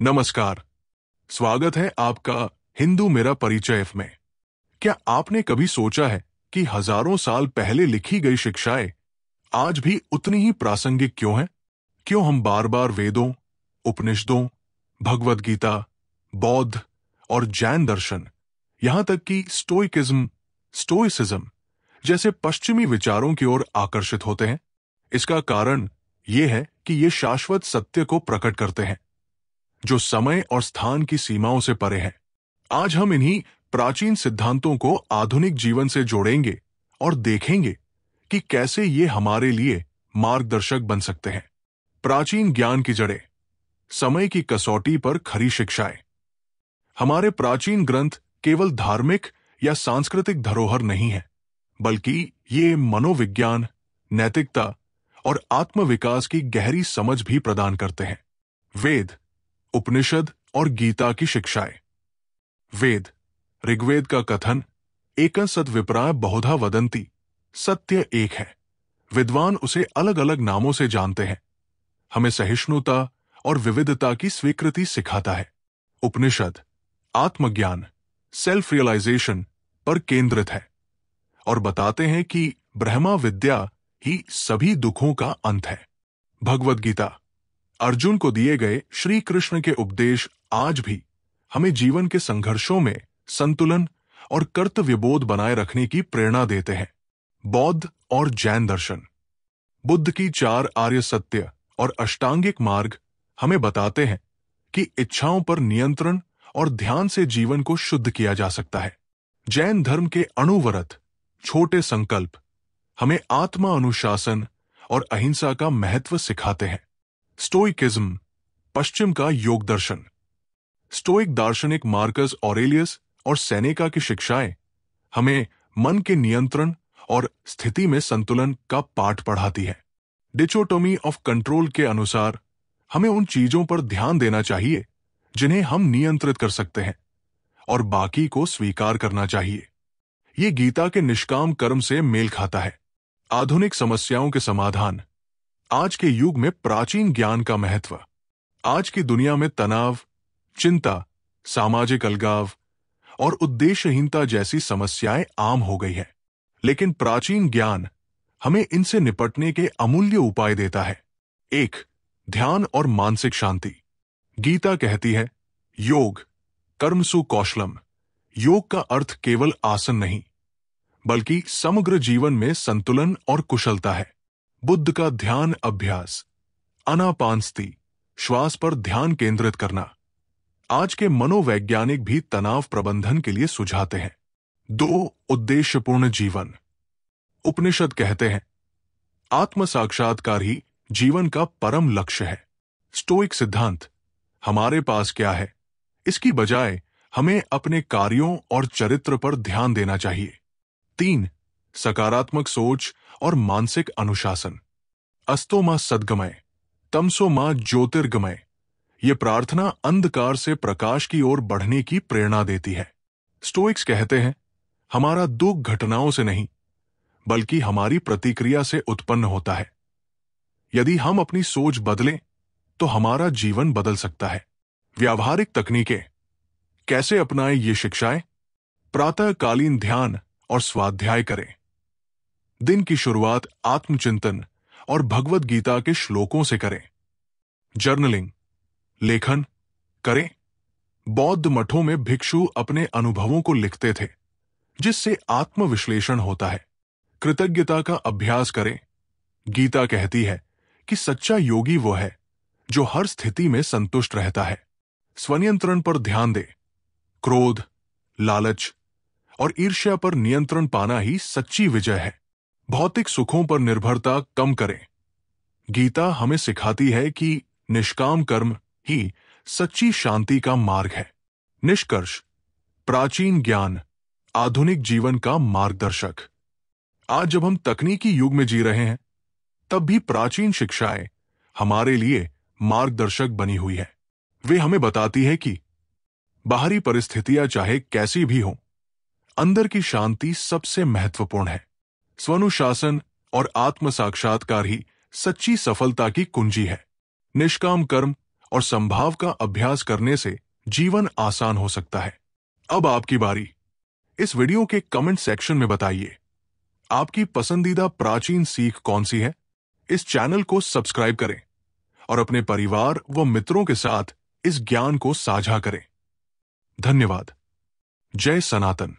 नमस्कार। स्वागत है आपका हिंदू मेरा परिचय में। क्या आपने कभी सोचा है कि हजारों साल पहले लिखी गई शिक्षाएं आज भी उतनी ही प्रासंगिक क्यों हैं? क्यों हम बार बार वेदों, उपनिषदों, भगवद गीता, बौद्ध और जैन दर्शन, यहां तक कि स्टोइसिज्म जैसे पश्चिमी विचारों की ओर आकर्षित होते हैं? इसका कारण यह है कि ये शाश्वत सत्य को प्रकट करते हैं जो समय और स्थान की सीमाओं से परे हैं। आज हम इन्हीं प्राचीन सिद्धांतों को आधुनिक जीवन से जोड़ेंगे और देखेंगे कि कैसे ये हमारे लिए मार्गदर्शक बन सकते हैं। प्राचीन ज्ञान की जड़ें, समय की कसौटी पर खरी शिक्षाएं। हमारे प्राचीन ग्रंथ केवल धार्मिक या सांस्कृतिक धरोहर नहीं है, बल्कि ये मनोविज्ञान, नैतिकता और आत्मविकास की गहरी समझ भी प्रदान करते हैं। वेद, उपनिषद और गीता की शिक्षाएं। वेद, ऋग्वेद का कथन एकं सत् विप्राय बहुधा वदन्ति, सत्य एक है। विद्वान उसे अलग अलग नामों से जानते हैं। हमें सहिष्णुता और विविधता की स्वीकृति सिखाता है। उपनिषद आत्मज्ञान, सेल्फ रियलाइजेशन पर केंद्रित है और बताते हैं कि ब्रह्मा विद्या ही सभी दुखों का अंत है। भगवद गीता अर्जुन को दिए गए श्री कृष्ण के उपदेश आज भी हमें जीवन के संघर्षों में संतुलन और कर्तव्यबोध बनाए रखने की प्रेरणा देते हैं। बौद्ध और जैन दर्शन, बुद्ध की 4 आर्य सत्य और अष्टांगिक मार्ग हमें बताते हैं कि इच्छाओं पर नियंत्रण और ध्यान से जीवन को शुद्ध किया जा सकता है। जैन धर्म के अणुव्रत, छोटे संकल्प हमें आत्मा अनुशासन और अहिंसा का महत्व सिखाते हैं। स्टोइकिज्म, पश्चिम का योग दर्शन। स्टोइक दार्शनिक मार्कस ऑरेलियस और सेनेका की शिक्षाएं हमें मन के नियंत्रण और स्थिति में संतुलन का पाठ पढ़ाती है। डिचोटोमी ऑफ कंट्रोल के अनुसार हमें उन चीजों पर ध्यान देना चाहिए जिन्हें हम नियंत्रित कर सकते हैं और बाकी को स्वीकार करना चाहिए। ये गीता के निष्काम कर्म से मेल खाता है। आधुनिक समस्याओं के समाधान, आज के युग में प्राचीन ज्ञान का महत्व। आज की दुनिया में तनाव, चिंता, सामाजिक अलगाव और उद्देश्यहीनता जैसी समस्याएं आम हो गई है, लेकिन प्राचीन ज्ञान हमें इनसे निपटने के अमूल्य उपाय देता है। 1. ध्यान और मानसिक शांति। गीता कहती है, योग कर्मसु कौशलम। योग का अर्थ केवल आसन नहीं, बल्कि समग्र जीवन में संतुलन और कुशलता है। बुद्ध का ध्यान अभ्यास, आनापानसति, श्वास पर ध्यान केंद्रित करना, आज के मनोवैज्ञानिक भी तनाव प्रबंधन के लिए सुझाते हैं। 2. उद्देश्यपूर्ण जीवन। उपनिषद कहते हैं, आत्म साक्षात्कार ही जीवन का परम लक्ष्य है। स्टोइक सिद्धांत, हमारे पास क्या है, इसकी बजाय हमें अपने कार्यों और चरित्र पर ध्यान देना चाहिए। 3. सकारात्मक सोच और मानसिक अनुशासन। अस्तो मां सद्गमय, तमसो मां ज्योतिर्गमय। ये प्रार्थना अंधकार से प्रकाश की ओर बढ़ने की प्रेरणा देती है। स्टोइक्स कहते हैं, हमारा दुख घटनाओं से नहीं, बल्कि हमारी प्रतिक्रिया से उत्पन्न होता है। यदि हम अपनी सोच बदलें, तो हमारा जीवन बदल सकता है। व्यावहारिक तकनीकें, कैसे अपनाएं ये शिक्षाएं? प्रातःकालीन ध्यान और स्वाध्याय करें। दिन की शुरुआत आत्मचिंतन और भगवद गीता के श्लोकों से करें। जर्नलिंग, लेखन करें। बौद्ध मठों में भिक्षु अपने अनुभवों को लिखते थे, जिससे आत्मविश्लेषण होता है। कृतज्ञता का अभ्यास करें। गीता कहती है कि सच्चा योगी वो है जो हर स्थिति में संतुष्ट रहता है। स्वनियंत्रण पर ध्यान दें। क्रोध, लालच और ईर्ष्या पर नियंत्रण पाना ही सच्ची विजय है। भौतिक सुखों पर निर्भरता कम करें। गीता हमें सिखाती है कि निष्काम कर्म ही सच्ची शांति का मार्ग है। निष्कर्ष, प्राचीन ज्ञान आधुनिक जीवन का मार्गदर्शक। आज जब हम तकनीकी युग में जी रहे हैं, तब भी प्राचीन शिक्षाएं हमारे लिए मार्गदर्शक बनी हुई है। वे हमें बताती है कि बाहरी परिस्थितियां चाहे कैसी भी हों, अंदर की शांति सबसे महत्वपूर्ण है। स्वनुशासन और आत्म साक्षात्कार ही सच्ची सफलता की कुंजी है। निष्काम कर्म और संभाव का अभ्यास करने से जीवन आसान हो सकता है। अब आपकी बारी। इस वीडियो के कमेंट सेक्शन में बताइए, आपकी पसंदीदा प्राचीन सीख कौन सी है? इस चैनल को सब्सक्राइब करें और अपने परिवार व मित्रों के साथ इस ज्ञान को साझा करें। धन्यवाद। जय सनातन।